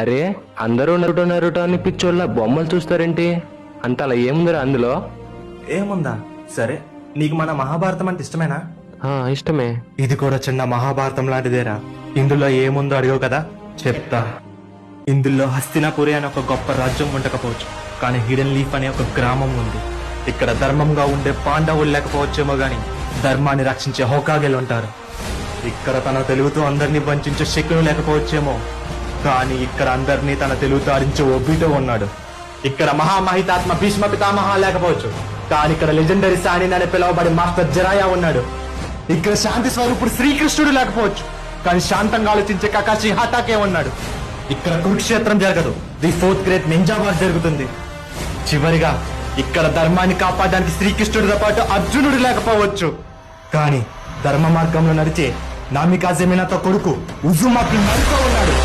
అరే అందరూ Naruto Naruto అని పిచ్చోళ్ళ బొమ్మలు చూస్తారేంటి? అంత అలా ఏముందిరా అందులో? ఏముందా? సరే, నీకు మన మహాభారతం అంటే ఇష్టమేనా? ఇష్టమే. ఇది కూడా చిన్న మహాభారతం లాంటిదేరా. ఇందులో ఏముందో అడిగావు కదా, చెప్తా. ఇందులో హస్తినాపురి అనే ఒక గొప్ప రాజ్యం ఉండకపోవచ్చు, కానీ హిడెన్ లీఫ్ అనే ఒక గ్రామం ఉంది. ఇక్కడ ధర్మంగా ఉండే పాండవులు లేకపోవచ్చేమో గాని ధర్మాన్ని రక్షించే హోకాగేలు ఉంటారు. ఇక్కడ తన తెలుగుతో అందరినీ వంచే శకును లేకపోవచ్చేమో, కానీ ఇక్కడ అందరినీ తన తెలుగుతో ఆడించే ఒబిటో ఉన్నాడు. ఇక్కడ మహామహితాత్మ భీష్మ పితామహ లేకపోవచ్చు, కానీ ఇక్కడ లెజెండరీ సానిన్ అని పిలువబడే మాస్టర్ జరాయా ఉన్నాడు. ఇక్కడ శాంతి స్వరూపుడు శ్రీకృష్ణుడు లేకపోవచ్చు, కానీ శాంతంగా ఆలోచించే కకాషి హఠాకే ఉన్నాడు. ఇక్కడ కురుక్షేత్రం జరగదు, the 4th great ninja war జరుగుతుంది. చివరిగా ఇక్కడ ధర్మాన్ని కాపాడడానికి శ్రీకృష్ణుడితో పాటు అర్జునుడు లేకపోవచ్చు, కానీ ధర్మ మార్గంలో నడిచే నామికాజెమినాతో కొడుకు ఉజుమాకి మరుతో ఉన్నాడు.